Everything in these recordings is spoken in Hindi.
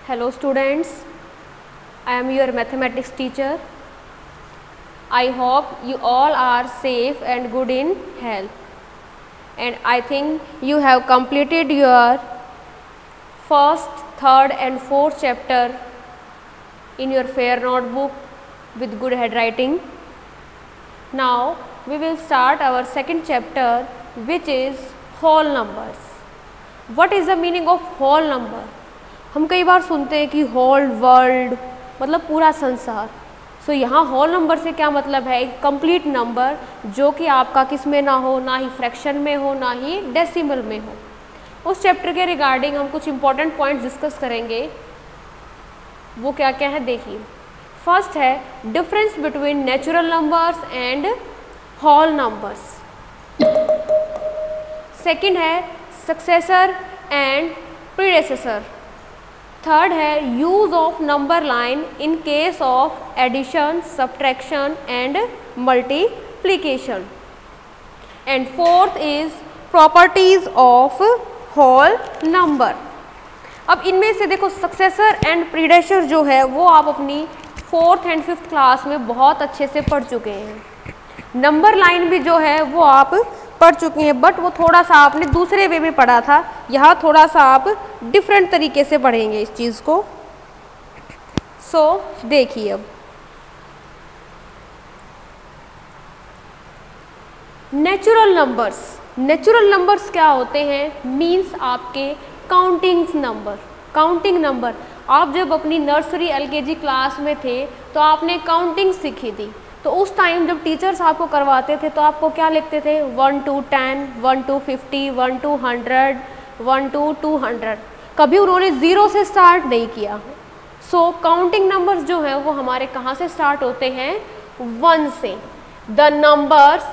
Hello students, I am your mathematics teacher. I hope you all are safe and good in health, and I think you have completed your first, third and fourth chapter in your fair notebook with good handwriting. Now we will start our second chapter, which is whole numbers. What is the meaning of whole number? हम कई बार सुनते हैं कि होल वर्ल्ड मतलब पूरा संसार। सो यहाँ होल नंबर से क्या मतलब है? एक कंप्लीट नंबर जो कि आपका किस में ना हो, ना ही फ्रैक्शन में हो, ना ही डेसिमल में हो। उस चैप्टर के रिगार्डिंग हम कुछ इंपॉर्टेंट पॉइंट्स डिस्कस करेंगे। वो क्या क्या है देखिए। फर्स्ट है difference between natural numbers and whole numbers. Second है सक्सेसर एंड प्रीडेसेसर। थर्ड है use of number line in case of addition, subtraction and multiplication. And fourth is properties of whole number. अब इनमें से देखो सक्सेसर एंड प्रीडेसेसर जो है वो आप अपनी फोर्थ एंड फिफ्थ क्लास में बहुत अच्छे से पढ़ चुके हैं। नंबर लाइन भी जो है वो आप पढ़ चुके हैं, बट वो थोड़ा सा आपने दूसरे वे में पढ़ा था। यहाँ थोड़ा सा आप डिफरेंट तरीके से पढ़ेंगे इस चीज़ को। सो देखिए अब नेचुरल नंबर्स। नेचुरल नंबर्स क्या होते हैं? मीन्स आपके काउंटिंग नंबर। काउंटिंग नंबर आप जब अपनी नर्सरी एलकेजी क्लास में थे तो आपने काउंटिंग सीखी थी। तो उस टाइम जब टीचर्स आपको करवाते थे तो आपको क्या लिखते थे? 1 to 10, 1 to 50, 1 to 100, 1 to 200। कभी उन्होंने ज़ीरो से स्टार्ट नहीं किया। सो काउंटिंग नंबर्स जो हैं वो हमारे कहाँ से स्टार्ट होते हैं? 1 से। The numbers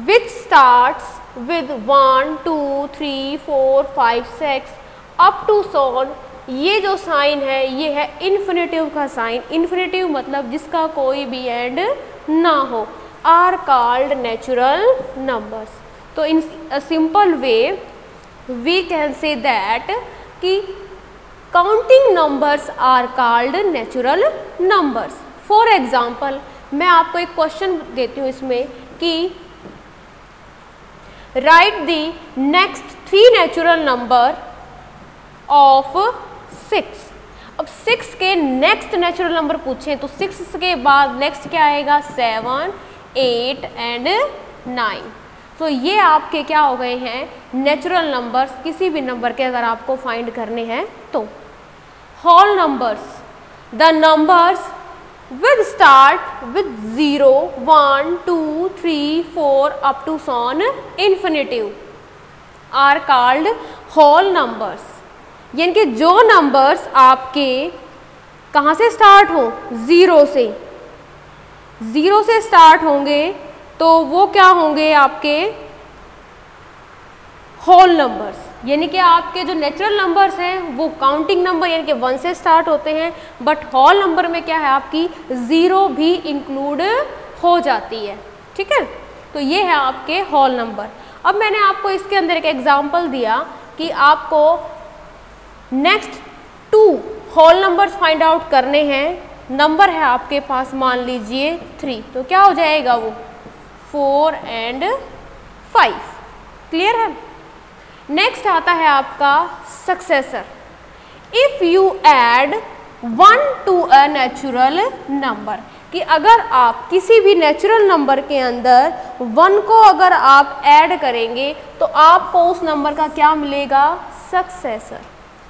which starts with 1, 2, 3, 4, 5, 6 up to so on. ये जो साइन है ये है इन्फिनेटिव का साइन। इन्फिनेटिव मतलब जिसका कोई भी एंड ना हो, आर कॉल्ड नेचुरल नंबर्स। तो in a simple way we can say that कि counting numbers are called natural numbers. For example मैं आपको एक क्वेश्चन देती हूँ इसमें कि write the next 3 natural number of 6। अब 6 के नेक्स्ट नेचुरल नंबर पूछें तो 6 के बाद नेक्स्ट क्या आएगा? 7, 8 एंड 9। तो ये आपके क्या हो गए हैं? Natural numbers. किसी भी नंबर के अगर आपको फाइंड करने हैं तो whole numbers, the numbers with start with 0, 1, 2, 3, 4 up to so on infinitive are called whole numbers. यानी कि जो नंबर्स आपके कहाँ से स्टार्ट हो? 0 से। 0 से स्टार्ट होंगे तो वो क्या होंगे? आपके होल नंबर्स। यानी कि आपके जो नेचुरल नंबर्स हैं वो काउंटिंग नंबर यानी कि 1 से स्टार्ट होते हैं, बट होल नंबर में क्या है? आपकी 0 भी इंक्लूड हो जाती है। ठीक है, तो ये है आपके होल नंबर। अब मैंने आपको इसके अंदर एक एग्जाम्पल दिया कि आपको next 2 whole numbers find out करने हैं। नंबर है आपके पास मान लीजिए 3, तो क्या हो जाएगा वो? 4 एंड 5। क्लियर है? नेक्स्ट आता है आपका successor. If you add 1 to a natural number, कि अगर आप किसी भी नेचुरल नंबर के अंदर 1 को अगर आप ऐड करेंगे तो आपको उस नंबर का क्या मिलेगा? सक्सेसर।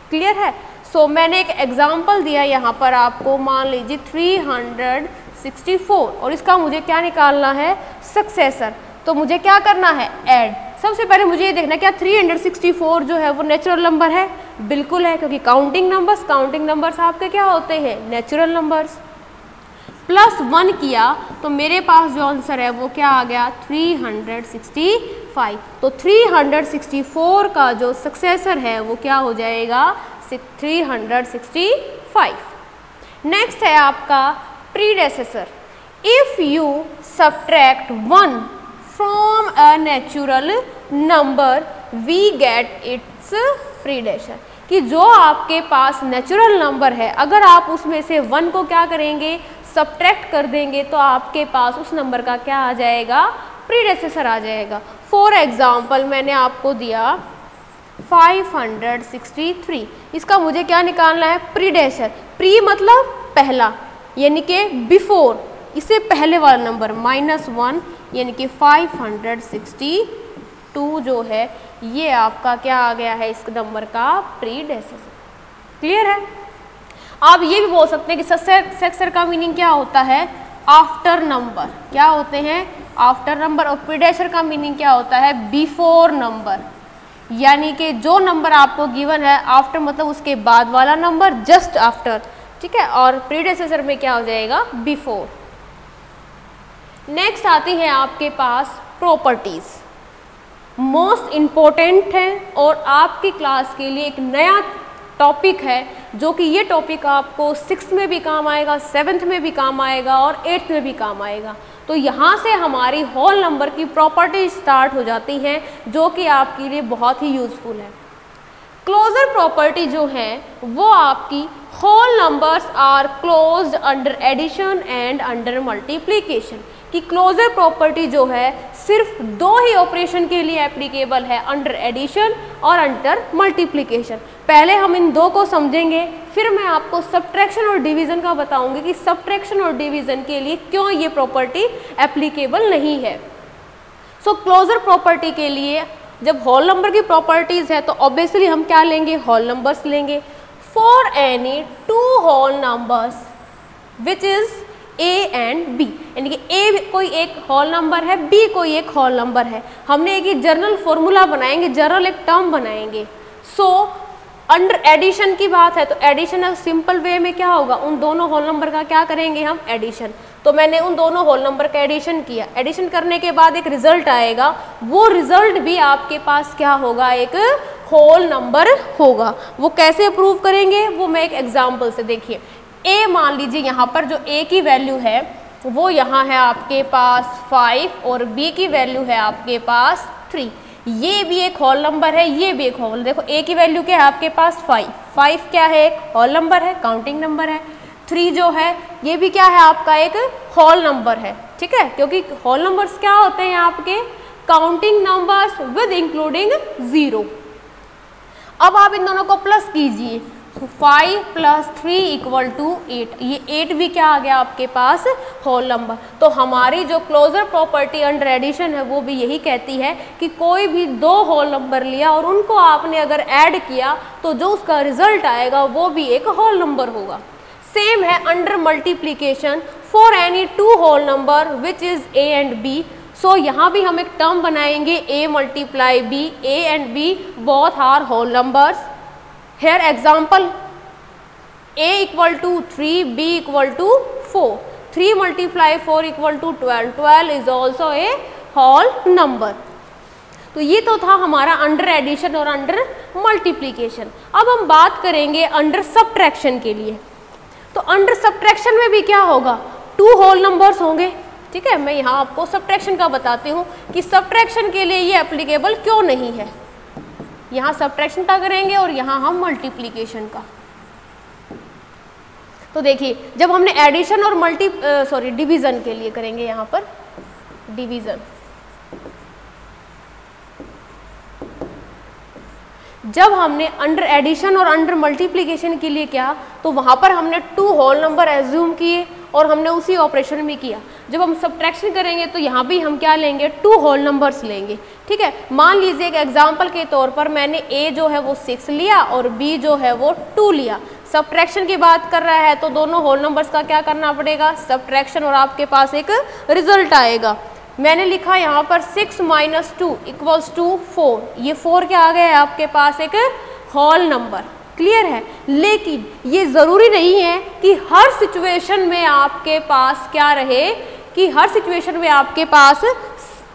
क्लियर है? सो मैंने एक एग्जाम्पल दिया यहाँ पर आपको, मान लीजिए 364 और इसका मुझे क्या निकालना है? सक्सेसर। तो मुझे क्या करना है? ऐड। सबसे पहले मुझे ये देखना क्या 364 जो है वो नेचुरल नंबर है? बिल्कुल है, क्योंकि काउंटिंग नंबर्स आपके क्या होते हैं? Natural numbers. प्लस 1 किया तो मेरे पास जो आंसर है वो क्या आ गया? 365। तो 364 का जो सक्सेसर है वो क्या हो जाएगा? 365। नेक्स्ट है आपका predecessor. If you subtract 1 from a natural number we get its predecessor. कि जो आपके पास नेचुरल नंबर है, अगर आप उसमें से 1 को क्या करेंगे, सब्ट्रैक्ट कर देंगे, तो आपके पास उस नंबर का क्या आ जाएगा, प्रीडेसेसर आ जाएगा। फॉर एग्जाम्पल मैंने आपको दिया 563, इसका मुझे क्या निकालना है, प्रीडेसेसर। प्री मतलब पहला, यानी कि बिफोर, इससे पहले वाला नंबर -1, यानी कि 562 जो है ये आपका क्या आ गया है, इस नंबर का प्रीडेसेसर। क्लियर है। आप ये भी बोल सकते हैं कि सक्सेसर का मीनिंग क्या होता है, आफ्टर नंबर। क्या होते हैं, आफ्टर नंबर। और प्रीडेसेसर का मीनिंग क्या होता है, बिफोर नंबर, यानी कि जो नंबर आपको गिवन है, आफ्टर मतलब उसके बाद वाला नंबर, जस्ट आफ्टर, ठीक है। और प्रीडेसेसर में क्या हो जाएगा, बिफोर। नेक्स्ट आती है आपके पास प्रॉपर्टीज, मोस्ट इम्पोर्टेंट है और आपकी क्लास के लिए एक नया टॉपिक है, जो कि ये टॉपिक आपको 6th में भी काम आएगा, 7th में भी काम आएगा और 8th में भी काम आएगा। तो यहाँ से हमारी होल नंबर की प्रॉपर्टी स्टार्ट हो जाती हैं, जो कि आपके लिए बहुत ही यूज़फुल है। क्लोजर प्रॉपर्टी जो है वो आपकी whole numbers are closed under addition and under multiplication, कि क्लोजर प्रॉपर्टी जो है सिर्फ 2 ही ऑपरेशन के लिए एप्लीकेबल है, अंडर एडिशन और अंडर मल्टीप्लिकेशन। पहले हम इन 2 को समझेंगे, फिर मैं आपको सब्ट्रैक्शन और डिवीज़न का बताऊंगी कि सब्ट्रैक्शन और डिवीज़न के लिए क्यों ये प्रॉपर्टी एप्लीकेबल नहीं है। सो क्लोजर प्रॉपर्टी के लिए जब होल नंबर की प्रॉपर्टीज़ है तो ऑब्वियसली हम क्या लेंगे, होल नंबर्स लेंगे। For any 2 whole numbers which is A and B, यानी कि A कोई एक होल नंबर है, B कोई एक होल नंबर है, हमने एक जनरल फॉर्मूला बनाएंगे, जनरल एक टर्म बनाएंगे। सो अंडर एडिशन की बात है तो एडिशन सिंपल वे में क्या होगा, उन दोनों होल नंबर का क्या करेंगे हम, एडिशन। तो मैंने उन दोनों होल नंबर का एडिशन किया, एडिशन करने के बाद एक रिजल्ट आएगा, वो रिजल्ट भी आपके पास क्या होगा, एक होल नंबर होगा। वो कैसे प्रूव करेंगे, वो मैं एक एग्जाम्पल से, देखिए A मान लीजिए यहाँ पर जो A की वैल्यू है वो यहाँ है आपके पास 5 और B की वैल्यू है आपके पास 3। ये भी एक होल नंबर है, ये भी एक होल। देखो A की वैल्यू क्या है आपके पास 5 क्या है, एक होल नंबर है, काउंटिंग नंबर है। 3 जो है ये भी क्या है आपका एक होल नंबर है, ठीक है, क्योंकि होल नंबर्स क्या होते हैं आपके, काउंटिंग नंबर्स विद इंक्लूडिंग 0। अब आप इन दोनों को प्लस कीजिए, 5 + 3 = 8, ये 8 भी क्या आ गया आपके पास, होल नंबर। तो हमारी जो क्लोजर प्रॉपर्टी अंडर एडिशन है वो भी यही कहती है कि कोई भी 2 होल नंबर लिया और उनको आपने अगर ऐड किया तो जो उसका रिजल्ट आएगा वो भी एक होल नंबर होगा। सेम है under multiplication, for any 2 whole number which is A and B। So यहाँ भी हम एक टर्म बनाएंगे, A × B, A and B both are whole numbers. Here example, A = 3, B = 4, 3 × 4 = 12, 12 is also a whole number। तो ये तो था हमारा अंडर एडिशन और अंडर मल्टीप्लिकेशन। अब हम बात करेंगे अंडर सब्ट्रैक्शन के लिए। तो अंडर सब्ट्रैक्शन में भी क्या होगा, 2 होल नंबर्स होंगे, ठीक है। मैं यहाँ आपको सब्ट्रैक्शन का बताती हूँ कि सब्ट्रैक्शन के लिए ये एप्लीकेबल क्यों नहीं है। यहाँ सब्ट्रैक्शन का करेंगे और यहाँ हम मल्टीप्लिकेशन का। तो देखिए जब हमने एडिशन और डिवीज़न के लिए करेंगे, यहाँ पर डिवीज़न, जब हमने अंडर एडिशन और अंडर मल्टीप्लिकेशन के लिए किया तो वहाँ पर हमने 2 होल नंबर एज्यूम किए और हमने उसी ऑपरेशन भी किया। जब हम सब्ट्रैक्शन करेंगे तो यहाँ भी हम क्या लेंगे, 2 होल नंबर्स लेंगे, ठीक है। मान लीजिए एक एग्जांपल के तौर पर मैंने A जो है वो 6 लिया और B जो है वो 2 लिया। सब्ट्रैक्शन की बात कर रहा है तो दोनों होल नंबर्स का क्या करना पड़ेगा, सब्ट्रैक्शन, और आपके पास एक रिजल्ट आएगा। मैंने लिखा यहाँ पर 6 - 2 = 4, ये 4 क्या आ गया है आपके पास, एक होल नंबर। क्लियर है। लेकिन ये ज़रूरी नहीं है कि हर सिचुएशन में आपके पास क्या रहे, कि हर सिचुएशन में आपके पास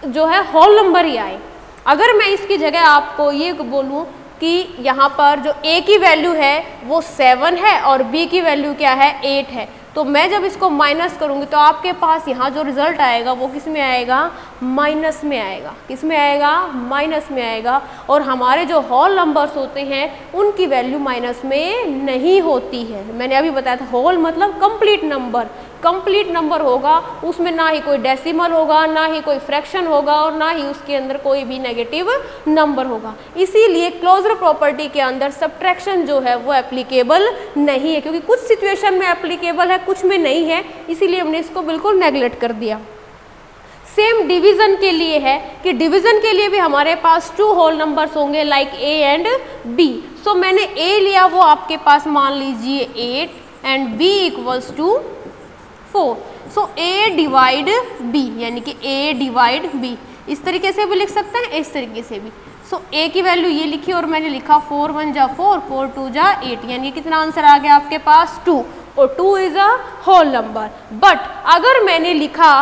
जो है होल नंबर ही आए। अगर मैं इसकी जगह आपको ये बोलूँ कि यहाँ पर जो A की वैल्यू है वो 7 है और B की वैल्यू क्या है, 8 है, तो मैं जब इसको माइनस करूँगी तो आपके पास यहाँ जो रिजल्ट आएगा वो किस में आएगा, माइनस में आएगा। किस में आएगा, माइनस में आएगा। और हमारे जो होल नंबर्स होते हैं उनकी वैल्यू माइनस में नहीं होती है। मैंने अभी बताया था होल मतलब कंप्लीट नंबर, कंप्लीट नंबर होगा उसमें ना ही कोई डेसिमल होगा, ना ही कोई फ्रैक्शन होगा और ना ही उसके अंदर कोई भी नेगेटिव नंबर होगा। इसीलिए क्लोजर प्रॉपर्टी के अंदर सब्ट्रैक्शन जो है वो एप्लीकेबल नहीं है, क्योंकि कुछ सिचुएशन में एप्लीकेबल है, कुछ में नहीं है, इसीलिए हमने इसको बिल्कुल नेगलेक्ट कर दिया। सेम डिवीजन के लिए है कि डिवीजन के लिए भी हमारे पास 2 होल नंबर्स होंगे like A and B. So मैंने ए लिया, वो आपके पास मान लीजिए 8 and B equals to 4। So A divide B, यानी कि ए डिवाइड बी, इस तरीके से भी लिख सकते हैं, इस तरीके से भी। सो ए की वैल्यू ये लिखी और मैंने लिखा 4 1 जा 4, 4 2 जा 8, यानी कितना आंसर आ गया आपके पास 2, और 2 is a whole number. But अगर मैंने लिखा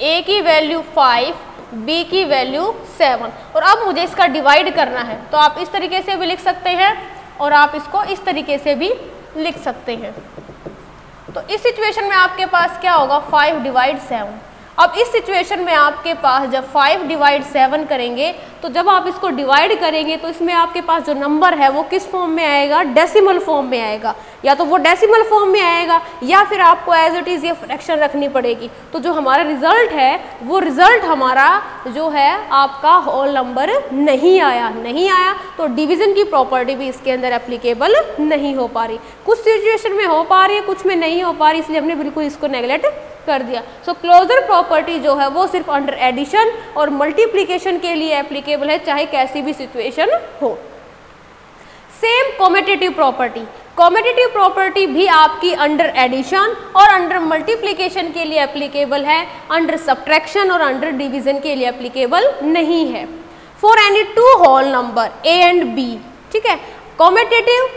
ए की वैल्यू 5, बी की वैल्यू 7 और अब मुझे इसका डिवाइड करना है, तो आप इस तरीके से भी लिख सकते हैं और आप इसको इस तरीके से भी लिख सकते हैं। तो इस सिचुएशन में आपके पास क्या होगा, 5 डिवाइड 7। अब इस सिचुएशन में आपके पास जब 5 डिवाइड 7 करेंगे तो जब आप इसको डिवाइड करेंगे तो इसमें आपके पास जो नंबर है वो किस फॉर्म में आएगा, डेसिमल फॉर्म में आएगा। या तो वो डेसिमल फॉर्म में आएगा या फिर आपको एज इट इज़ ये फ्रैक्शन रखनी पड़ेगी। तो जो हमारा रिजल्ट है वो रिजल्ट हमारा जो है आपका होल नंबर नहीं आया तो डिवीजन की प्रॉपर्टी भी इसके अंदर एप्लीकेबल नहीं हो पा रही। कुछ सिचुएशन में हो पा रही है, कुछ में नहीं हो पा रही, इसलिए हमने बिल्कुल इसको नेगलेक्ट कर दिया। सो क्लोजर प्रॉपर्टी जो है वो सिर्फ अंडर एडिशन और मल्टीप्लिकेशन के लिए एप्लीकेबल है, चाहे कैसी भी सिचुएशन हो। सेम कॉमेटेटिव प्रॉपर्टी भी आपकी अंडर एडिशन और अंडर मल्टीप्लिकेशन के लिए एप्लीकेबल है, अंडर सब्ट्रैक्शन और अंडर डिवीजन के लिए एप्लीकेबल नहीं है। For any 2 whole number A and B, ठीक है, कॉमेटेटिव।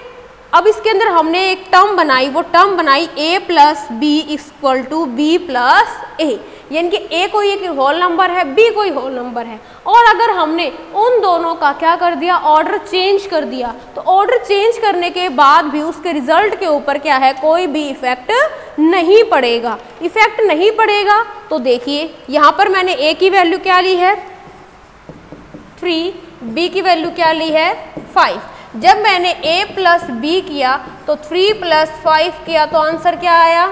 अब इसके अंदर हमने एक टर्म बनाई, वो टर्म बनाई a plus B equal to B plus A, यानी कि a कोई एक होल नंबर है, b कोई होल नंबर है। और अगर हमने उन दोनों का क्या कर दिया, ऑर्डर चेंज कर दिया, तो ऑर्डर चेंज करने के बाद भी उसके रिजल्ट के ऊपर क्या है, कोई भी इफेक्ट नहीं पड़ेगा। इफेक्ट नहीं पड़ेगा तो देखिए यहाँ पर मैंने a की वैल्यू क्या ली है 3, b की वैल्यू क्या ली है 5। जब मैंने a प्लस बी किया तो 3 प्लस 5 किया तो आंसर क्या आया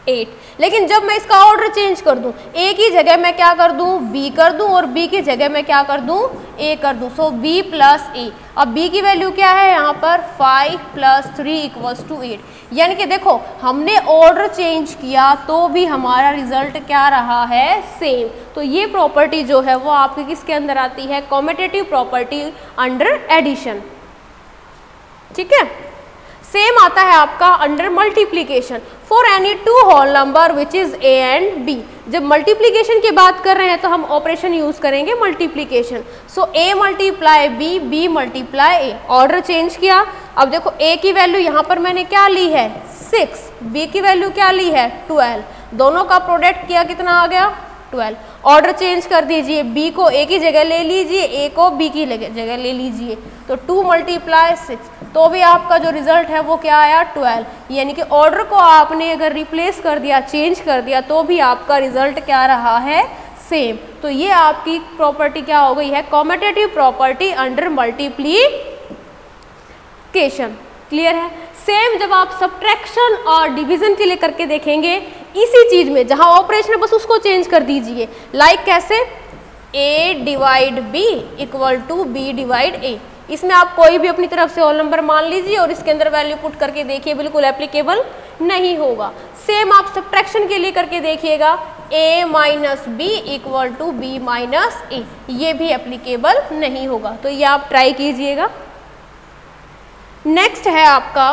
8। लेकिन जब मैं इसका ऑर्डर चेंज कर दूं, a की जगह मैं क्या कर दूं b कर दूं और b की जगह मैं क्या कर दूं a कर दूं। सो b प्लस a, अब b की वैल्यू क्या है यहाँ पर 5 प्लस 3 इक्वल्स टू 8। यानी कि देखो हमने ऑर्डर चेंज किया तो भी हमारा रिजल्ट क्या रहा है, सेम। तो ये प्रॉपर्टी जो है वो आपकी किसके अंदर आती है, कॉमेटेटिव प्रॉपर्टी अंडर एडिशन, ठीक है। सेम आता है आपका under multiplication. For any 2 whole number which is A and B. जब मल्टीप्लीकेशन की बात कर रहे हैं तो हम ऑपरेशन यूज करेंगे multiplication. So A multiply B, B multiply A, order change किया। अब देखो a की वैल्यू यहाँ पर मैंने क्या ली है 6, b की वैल्यू क्या ली है 12, दोनों का प्रोडक्ट किया कितना आ गया 12। ऑर्डर चेंज कर दीजिए, b को a की जगह ले लीजिए, a को b की जगह ले लीजिए, तो 2 मल्टीप्लाई 6, तो भी आपका जो रिजल्ट है वो क्या आया 12। यानी कि ऑर्डर को आपने अगर रिप्लेस कर दिया, चेंज कर दिया, तो भी आपका रिजल्ट क्या रहा है, सेम। तो ये आपकी प्रॉपर्टी क्या हो गई है, commutative property under multiplication. Clear है। सेम जब आप सब्ट्रैक्शन और डिवीजन के लिए करके देखेंगे इसी चीज में, जहां ऑपरेशन है बस उसको चेंज कर दीजिए। लाइक कैसे, a divide b equal to b divide a। इसमें आप कोई भी अपनी तरफ से होल नंबर मान लीजिए और इसके अंदर वैल्यू पुट करके देखिए, बिल्कुल एप्लीकेबल नहीं होगा। सेम आप सब्ट्रैक्शन के लिए करके देखिएगा, a minus B equal to B minus A, ये भी एप्लीकेबल नहीं होगा। तो ये आप ट्राई कीजिएगा। नेक्स्ट है आपका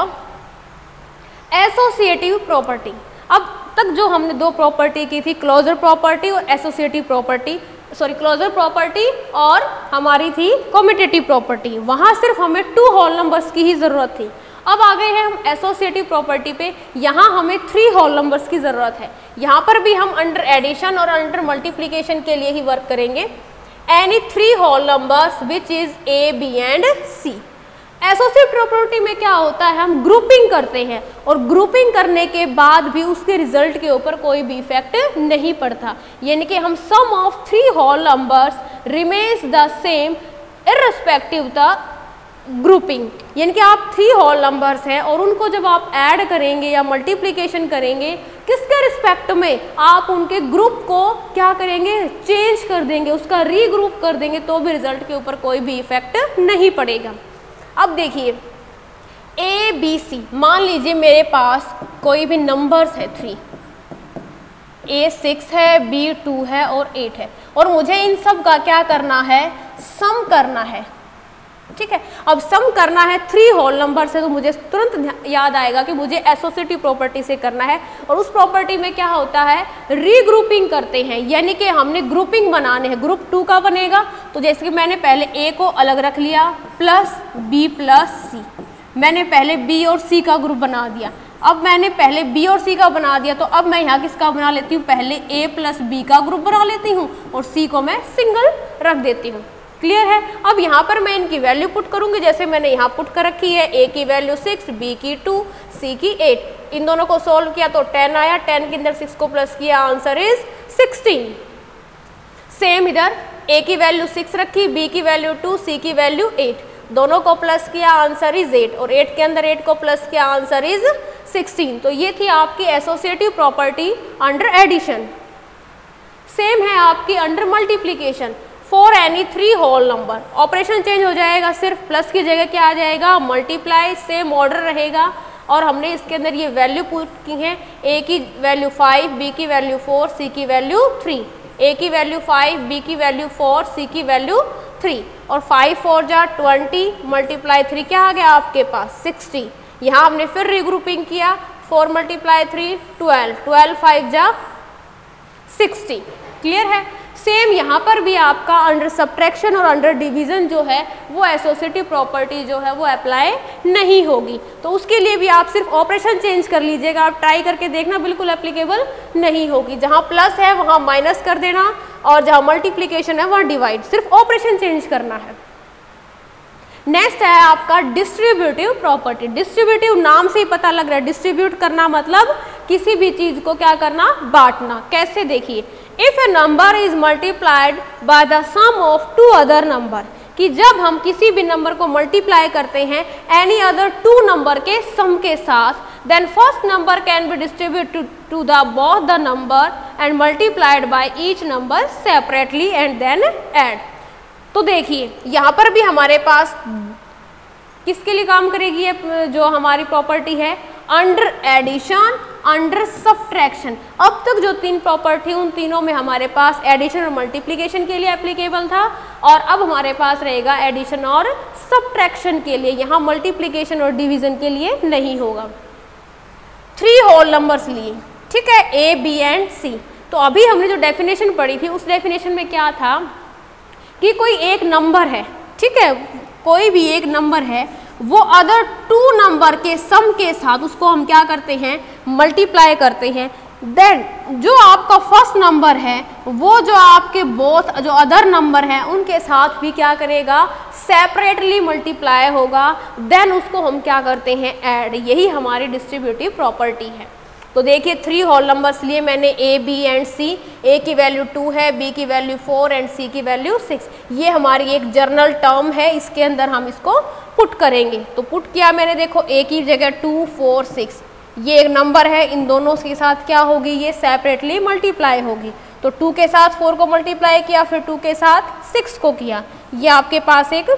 एसोसिएटिव प्रॉपर्टी। अब तक जो हमने 2 प्रॉपर्टी की थी, क्लोजर प्रॉपर्टी और एसोसिएटिव प्रॉपर्टी, क्लोजर प्रॉपर्टी और हमारी थी कॉमेटेटिव प्रॉपर्टी, वहाँ सिर्फ हमें 2 होल नंबर्स की ही ज़रूरत थी। अब आ गए हैं हम एसोसिएटिव प्रॉपर्टी पे, यहाँ हमें 3 होल नंबर्स की ज़रूरत है। यहाँ पर भी हम अंडर एडिशन और अंडर मल्टीप्लिकेशन के लिए ही वर्क करेंगे। Any 3 whole numbers which is A B and C. Associative property में क्या होता है, हम ग्रुपिंग करते हैं और ग्रुपिंग करने के बाद भी उसके रिजल्ट के ऊपर कोई भी इफेक्ट नहीं पड़ता, यानी कि हम sum of 3 whole numbers remains the same irrespective the grouping, यानी कि आप 3 होल नंबर्स हैं और उनको जब आप ऐड करेंगे या मल्टीप्लिकेशन करेंगे किसके रिस्पेक्ट में, आप उनके ग्रुप को क्या करेंगे, चेंज कर देंगे, उसका रीग्रुप कर देंगे, तो भी रिजल्ट के ऊपर कोई भी इफेक्ट नहीं पड़ेगा। अब देखिए ए बी सी, मान लीजिए मेरे पास कोई भी नंबर्स है 3, ए 6 है, बी 2 है और 8 है और मुझे इन सब का क्या करना है, सम करना है। ठीक है, अब सम करना है 3 होल नंबर से, तो मुझे तुरंत याद आएगा कि मुझे एसोसिएटिव प्रॉपर्टी से करना है और उस प्रॉपर्टी में क्या होता है, रीग्रुपिंग करते हैं, यानी कि हमने ग्रुपिंग बनाने हैं। ग्रुप 2 का बनेगा, तो जैसे कि मैंने पहले ए को अलग रख लिया प्लस बी प्लस सी, मैंने पहले बी और सी का ग्रुप बना दिया। अब मैंने पहले बी और सी का बना दिया, तो अब मैं यहाँ किसका बना लेती हूँ, पहले ए प्लस बी का ग्रुप बना लेती हूँ और सी को मैं सिंगल रख देती हूँ। क्लियर है। अब यहाँ पर मैं इनकी वैल्यू पुट करूँगी, जैसे मैंने यहाँ पुट कर रखी है, ए की वैल्यू 6, बी की 2, सी की 8। इन दोनों को सॉल्व किया तो 10 आया, 10 के अंदर 6 को प्लस किया, आंसर इज 16। सेम इधर ए की वैल्यू 6 रखी, बी की वैल्यू 2, सी की वैल्यू 8, दोनों को प्लस किया, आंसर इज 8 और 8 के अंदर 8 को प्लस किया, आंसर इज 16। तो ये थी आपकी associative property under addition. Same है आपकी under multiplication. For any 3 whole number, operation change हो जाएगा, सिर्फ प्लस की जगह क्या आ जाएगा, मल्टीप्लाई, सेम ऑर्डर रहेगा। और हमने इसके अंदर ये वैल्यू पुट की है, ए की वैल्यू 5, बी की वैल्यू 4, सी की वैल्यू 3। ए की वैल्यू 5, बी की वैल्यू 4, सी की वैल्यू 3 और 5 4 जा 20 मल्टीप्लाई 3 क्या आ गया आपके पास 60। यहाँ हमने फिर रीग्रुपिंग किया, 4 मल्टीप्लाई 3 12, 12 5 जा 60। क्लियर है। सेम यहाँ पर भी आपका अंडर सब्ट्रैक्शन और अंडर डिवीजन जो है वो एसोसिएटिव प्रॉपर्टी जो है वो अप्लाई नहीं होगी। तो उसके लिए भी आप सिर्फ ऑपरेशन चेंज कर लीजिएगा, आप ट्राई करके देखना, बिल्कुल एप्लीकेबल नहीं होगी। जहाँ प्लस है वहाँ माइनस कर देना और जहाँ मल्टीप्लिकेशन है वहाँ डिवाइड, सिर्फ ऑपरेशन चेंज करना है। नेक्स्ट है आपका डिस्ट्रीब्यूटिव प्रॉपर्टी। डिस्ट्रीब्यूटिव नाम से ही पता लग रहा है, डिस्ट्रीब्यूट करना मतलब किसी भी चीज को क्या करना, बांटना। कैसे देखिए, if a number is multiplied by the sum of 2 other number, कि जब हम किसी भी नंबर को मल्टीप्लाई करते हैं एनी अदर 2 नंबर के सम के साथ, then first number can be distributed to the both the number and multiplied by each number separately and then add. तो देखिए यहाँ पर भी हमारे पास किसके लिए काम करेगी ये जो हमारी प्रॉपर्टी है, अंडर एडिशन, अंडर सब्ट्रैक्शन। अब तक जो 3 प्रॉपर्टी उन तीनों में हमारे पास एडिशन और मल्टीप्लिकेशन के लिए एप्लीकेबल था, और अब हमारे पास रहेगा एडिशन और सब्ट्रैक्शन के लिए, यहाँ मल्टीप्लिकेशन और डिवीजन के लिए नहीं होगा। 3 होल नंबर्स लिए, ठीक है, ए बी एंड सी। तो अभी हमने जो डेफिनेशन पढ़ी थी उस डेफिनेशन में क्या था कि कोई एक नंबर है, ठीक है, कोई भी एक नंबर है, वो अदर 2 नंबर के सम के साथ उसको हम क्या करते हैं, मल्टीप्लाई करते हैं। देन जो आपका फर्स्ट नंबर है वो जो आपके बोथ जो अदर नंबर हैं उनके साथ भी क्या करेगा, सेपरेटली मल्टीप्लाई होगा। देन उसको हम क्या करते हैं, ऐड। यही हमारी डिस्ट्रीब्यूटिव प्रॉपर्टी है। तो देखिए 3 होल नंबर्स लिए मैंने ए बी एंड सी। ए की वैल्यू 2 है, बी की वैल्यू 4 एंड सी की वैल्यू 6। ये हमारी एक जर्नल टर्म है, इसके अंदर हम इसको पुट करेंगे। तो पुट किया मैंने, देखो ए की जगह 2 4 6, ये एक नंबर है, इन दोनों के साथ क्या होगी, ये सेपरेटली मल्टीप्लाई होगी। तो 2 के साथ 4 को मल्टीप्लाई किया, फिर 2 के साथ 6 को किया, ये आपके पास एक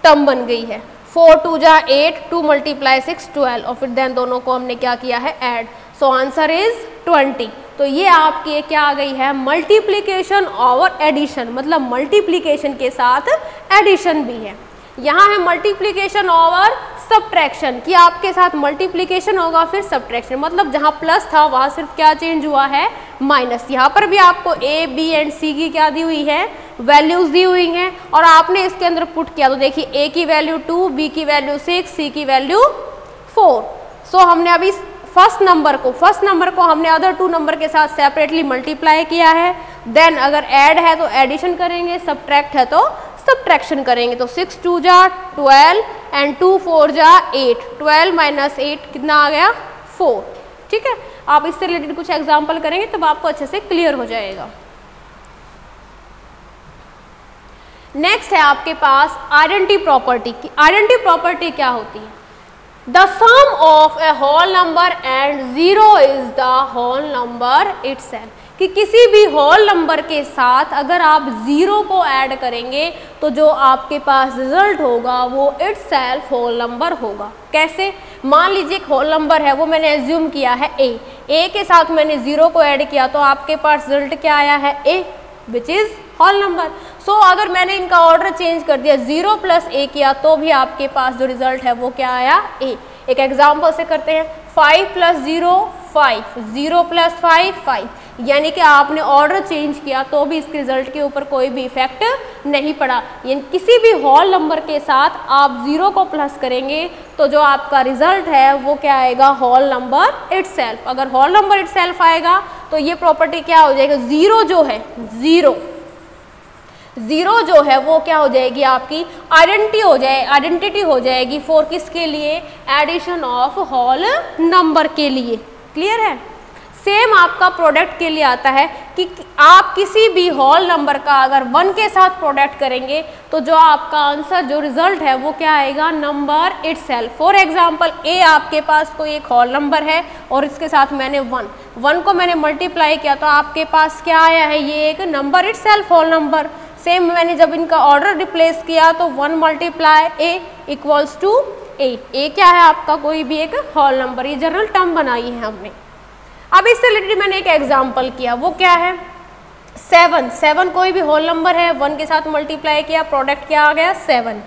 टर्म बन गई है। 4 2 जा 8, 2 मल्टीप्लाई 6 12, और फिर देन दोनों को हमने क्या किया है, ऐड। So answer is 20। तो ये आपकी क्या आ गई है, मल्टीप्लिकेशन और एडिशन, मतलब मल्टीप्लिकेशन के साथ एडिशन भी है। यहाँ है मल्टीप्लिकेशन और सब्ट्रैक्शन, कि आपके साथ मल्टीप्लिकेशन होगा फिर सब्ट्रैक्शन, मतलब जहाँ प्लस था वहाँ सिर्फ क्या चेंज हुआ है, माइनस। यहाँ पर भी आपको ए बी एंड सी की क्या दी हुई है, वैल्यूज दी हुई हैं, और आपने इसके अंदर पुट किया। तो देखिए ए की वैल्यू 2, बी की वैल्यू 6, सी की वैल्यू 4। सो हमने अभी फर्स्ट नंबर को हमने अदर 2 नंबर के साथ सेपरेटली मल्टीप्लाई किया है। देन अगर ऐड है तो एडिशन करेंगे, सब्ट्रैक्ट है तो सब्ट्रैक्शन करेंगे तो 6 2 जा 12 एंड 2 4 जा 8, 12 माइनस 8 कितना आ गया 4। ठीक है, आप इससे रिलेटेड कुछ एग्जाम्पल करेंगे तब आपको अच्छे से क्लियर हो जाएगा। नेक्स्ट है आपके पास आइडेंटिटी प्रॉपर्टी की। आइडेंटिटी प्रॉपर्टी क्या होती है? The sum of a whole number and 0 is the whole number itself, कि किसी भी होल नंबर के साथ अगर आप 0 को ऐड करेंगे तो जो आपके पास रिजल्ट होगा वो इटसेल्फ होल नंबर होगा। कैसे? मान लीजिए एक होल नंबर है, वो मैंने एज्यूम किया है ए के साथ मैंने 0 को ऐड किया तो आपके पास रिजल्ट क्या आया है ए, विच इज होल नंबर। सो अगर मैंने इनका ऑर्डर चेंज कर दिया 0 प्लस ए किया तो भी आपके पास जो रिजल्ट है वो क्या आया ए। एक एग्जाम्पल से करते हैं, 5 प्लस 0 5, 0 प्लस 5 5, यानी कि आपने ऑर्डर चेंज किया तो भी इसके रिजल्ट के ऊपर कोई भी इफेक्ट नहीं पड़ा। यानी किसी भी होल नंबर के साथ आप 0 को प्लस करेंगे तो जो आपका रिजल्ट है वो क्या आएगा, होल नंबर इटसेल्फ। अगर होल नंबर इटसेल्फ आएगा तो ये प्रॉपर्टी क्या हो जाएगा, 0 जो है 0 जो है वो क्या हो जाएगी आपकी आइडेंटिटी हो जाएगी फॉर किसके लिए, एडिशन ऑफ होल नंबर के लिए। क्लियर है? सेम आपका प्रोडक्ट के लिए आता है कि आप किसी भी होल नंबर का अगर 1 के साथ प्रोडक्ट करेंगे तो जो आपका आंसर जो रिजल्ट है वो क्या आएगा, नंबर इटसेल्फ। फॉर एग्जांपल ए आपके पास कोई एक होल नंबर है और इसके साथ मैंने 1 को मैंने मल्टीप्लाई किया तो आपके पास क्या आया है, ये एक number itself whole number. Same मैंने जब इनका ऑर्डर रिप्लेस किया तो 1 multiply A equals to A क्या है आपका कोई भी एक होल नंबर। ये जनरल टर्म बनाई है हमने। अब इससे रिलेटेड मैंने एक एग्जांपल किया, वो क्या है 7 कोई भी होल नंबर है, 1 के साथ मल्टीप्लाई किया प्रोडक्ट क्या आ गया 7।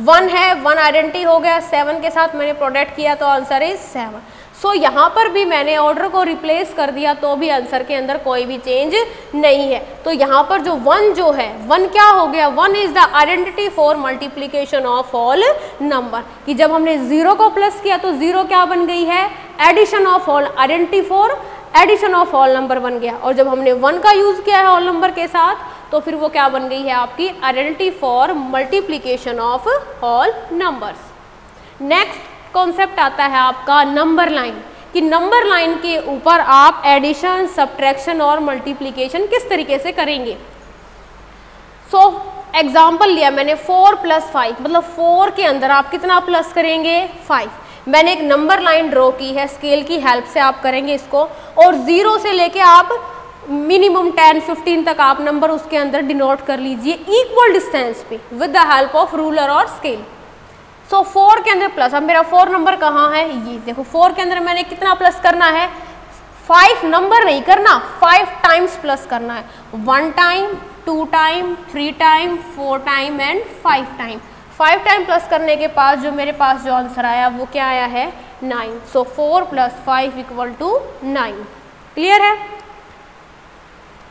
1 है, 1 आइडेंटिटी हो गया, 7 के साथ मैंने प्रोडक्ट किया तो आंसर इज 7। सो यहाँ पर भी मैंने ऑर्डर को रिप्लेस कर दिया तो भी आंसर के अंदर कोई भी चेंज नहीं है। तो यहाँ पर जो 1 जो है 1 क्या हो गया, 1 is the identity for multiplication of whole number, कि जब हमने 0 को प्लस किया तो 0 क्या बन गई है, addition of whole, identity for addition of whole number बन गया। और जब हमने 1 का यूज किया है होल नंबर के साथ तो फिर वो क्या बन गई है आपकी identity for multiplication of whole numbers. Next concept आता है आपका नंबर लाइन, कि नंबर लाइन के ऊपर आप एडिशन, सब्ट्रैक्शन और मल्टीप्लीकेशन किस तरीके से करेंगे। सो एग्जाम्पल लिया मैंने 4 प्लस 5, मतलब 4 के अंदर आप कितना प्लस करेंगे 5। मैंने एक नंबर लाइन ड्रॉ की है, स्केल की हेल्प से आप करेंगे इसको, और 0 से लेके आप मिनिमम 10-15 तक आप नंबर उसके अंदर डिनोट कर लीजिए इक्वल डिस्टेंस पे with the help of ruler और स्केल। सो 4 के अंदर प्लस, अब मेरा 4 नंबर कहाँ है, ये देखो 4 के अंदर मैंने कितना प्लस करना है, 5 नंबर नहीं करना, 5 टाइम्स प्लस करना है। 1 time, 2 time, 3 time, 4 time and 5 time. 5 time plus करने के पास जो मेरे पास जो आंसर आया वो क्या आया है 9। सो 4 प्लस 5 इक्वल टू 9। क्लियर है?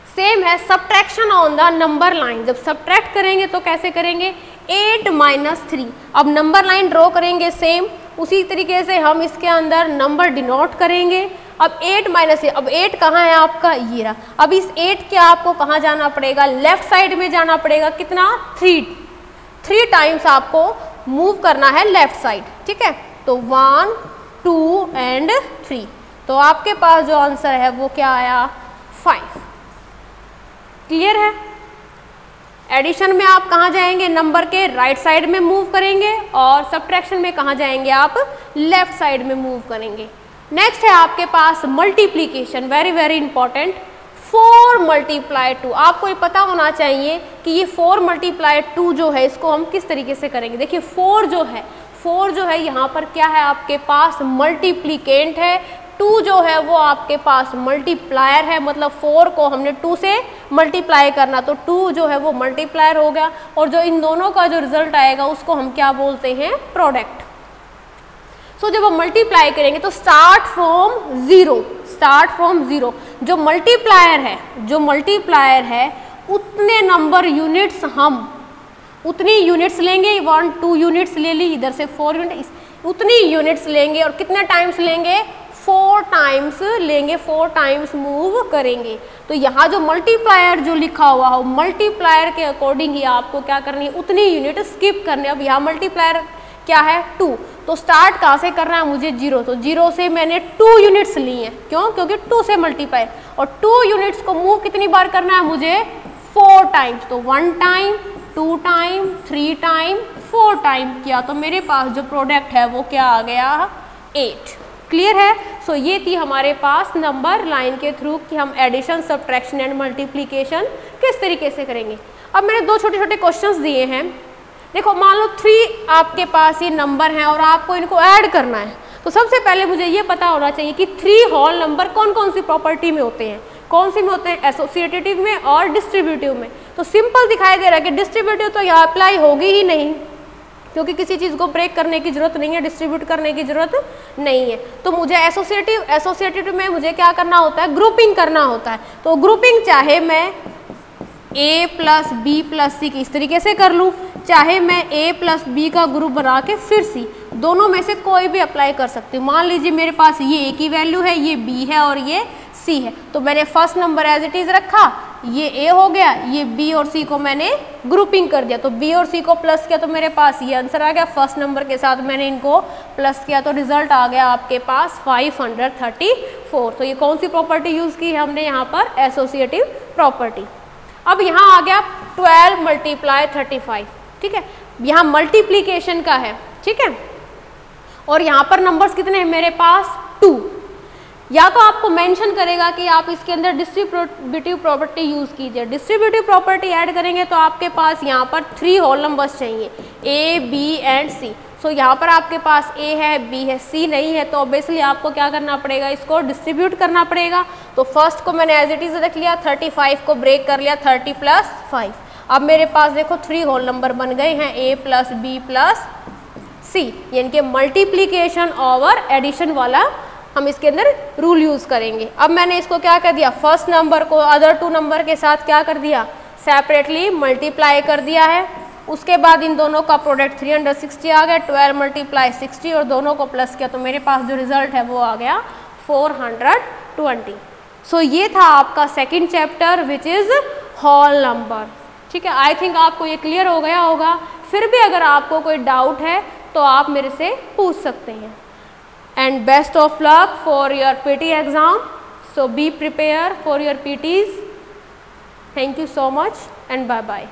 सेम है subtraction on the number line. जब सब्ट्रैक्ट करेंगे तो कैसे करेंगे, 8 माइनस 3। अब नंबर लाइन ड्रॉ करेंगे सेम उसी तरीके से हम इसके अंदर नंबर डिनोट करेंगे। अब 8 माइनस, अब 8 कहाँ है आपका, ये रहा। अब इस 8 के आपको कहाँ जाना पड़ेगा, लेफ्ट साइड में जाना पड़ेगा, कितना 3 टाइम्स आपको मूव करना है लेफ्ट साइड। ठीक है, तो 1 2 एंड 3, तो आपके पास जो आंसर है वो क्या आया 5। क्लियर है? एडिशन में आप कहाँ जाएंगे, नंबर के राइट साइड में मूव करेंगे, और सब्ट्रैक्शन में कहाँ जाएंगे आप, लेफ्ट साइड में मूव करेंगे। नेक्स्ट है आपके पास multiplication, very very important. 4 multiply 2, आपको ये पता होना चाहिए कि ये 4 मल्टीप्लाई 2 जो है इसको हम किस तरीके से करेंगे। देखिए 4 जो है यहाँ पर क्या है आपके पास मल्टीप्लीकेंट है, 2 जो है वो आपके पास मल्टीप्लायर है, मतलब 4 को हमने 2 से मल्टीप्लाई करना, तो 2 जो है वो मल्टीप्लायर हो गया, और जो इन दोनों का जो रिजल्ट आएगा उसको हम क्या बोलते हैं, प्रोडक्ट। सो जब हम मल्टीप्लाई करेंगे तो स्टार्ट फ्रॉम ज़ीरो, जो मल्टीप्लायर है उतने नंबर यूनिट्स हम उतनी यूनिट्स लेंगे, 1 2 यूनिट्स ले ली, इधर से 4 यूनिट, उतनी यूनिट्स लेंगे, और कितने टाइम्स लेंगे 4 टाइम्स लेंगे, 4 टाइम्स मूव करेंगे। तो यहाँ जो मल्टीप्लायर जो लिखा हुआ हो, मल्टीप्लायर के अकॉर्डिंग ही आपको क्या करनी है, उतनी यूनिट स्किप करने। अब यहाँ मल्टीप्लायर क्या है 2, तो स्टार्ट कहाँ से करना है मुझे 0, तो 0 से मैंने 2 यूनिट्स ली हैं। क्यों? क्योंकि 2 से मल्टीप्लाई, और 2 यूनिट्स को मूव कितनी बार करना है मुझे 4 टाइम्स। तो 1 टाइम, 2 टाइम, 3 टाइम, 4 टाइम किया तो मेरे पास जो प्रोडक्ट है वो क्या आ गया 8। क्लियर है? सो ये थी हमारे पास नंबर लाइन के थ्रू कि हम एडिशन, सब्ट्रैक्शन एंड मल्टीप्लिकेशन किस तरीके से करेंगे। अब मैंने 2 छोटे छोटे क्वेश्चंस दिए हैं। देखो मान लो 3 आपके पास ये नंबर हैं और आपको इनको ऐड करना है, तो सबसे पहले मुझे ये पता होना चाहिए कि 3 होल नंबर कौन कौन सी प्रॉपर्टी में होते हैं। कौन सी में होते हैं? एसोसिएटिव में और डिस्ट्रीब्यूटिव में। तो सिंपल दिखाई दे रहा है कि डिस्ट्रीब्यूटिव तो यहाँ अप्लाई होगी ही नहीं, क्योंकि किसी चीज़ को ब्रेक करने की जरूरत नहीं है, डिस्ट्रीब्यूट करने की जरूरत नहीं है। तो मुझे एसोसिएटिव में मुझे क्या करना होता है, ग्रुपिंग करना होता है। तो ग्रुपिंग चाहे मैं a प्लस बी प्लस सी की इस तरीके से कर लूँ, चाहे मैं a प्लस बी का ग्रुप बना के फिर c, दोनों में से कोई भी अप्लाई कर सकती हूँ। मान लीजिए मेरे पास ये a की वैल्यू है, ये b है और ये c है, तो मैंने first number as it is रखा, ये a हो गया, ये b और c को मैंने ग्रुपिंग कर दिया, तो b और c को प्लस किया तो मेरे पास ये आंसर आ गया। फर्स्ट नंबर के साथ मैंने इनको प्लस किया तो रिजल्ट आ गया आपके पास 534। तो ये कौन सी प्रॉपर्टी यूज़ की है हमने यहाँ पर? Associative property. अब यहाँ आ गया 12 मल्टीप्लाई 35, ठीक है, यहाँ मल्टीप्लीकेशन का है, ठीक है, और यहाँ पर नंबर्स कितने हैं मेरे पास 2। या तो आपको मेंशन करेगा कि आप इसके अंदर डिस्ट्रीब्यूटिव प्रॉपर्टी यूज़ कीजिए। डिस्ट्रीब्यूटिव प्रॉपर्टी ऐड करेंगे तो आपके पास यहाँ पर 3 होल नंबर्स चाहिए, a, b एंड c। सो यहाँ पर आपके पास a है, b है, c नहीं है, तो ऑब्वियसली आपको क्या करना पड़ेगा, इसको डिस्ट्रीब्यूट करना पड़ेगा। तो फर्स्ट को मैंने एज इट इज रख लिया, 35 को ब्रेक कर लिया, 30 प्लस 5। अब मेरे पास देखो 3 होल नंबर बन गए हैं, a plus B plus c, यानी कि मल्टीप्लीकेशन ओवर एडिशन वाला हम इसके अंदर रूल यूज़ करेंगे। अब मैंने इसको क्या कर दिया, फर्स्ट नंबर को अदर 2 नंबर के साथ क्या कर दिया, सेपरेटली मल्टीप्लाई कर दिया है। उसके बाद इन दोनों का प्रोडक्ट 360 आ गया, 12 मल्टीप्लाई 60 और दोनों को प्लस किया तो मेरे पास जो रिजल्ट है वो आ गया 420। सो ये था आपका second chapter which is whole number. ठीक है, आई थिंक आपको ये क्लियर हो गया होगा। फिर भी अगर आपको कोई डाउट है तो आप मेरे से पूछ सकते हैं। And best of luck for your PT exam. So be prepared for your PTs. Thank you so much and bye bye.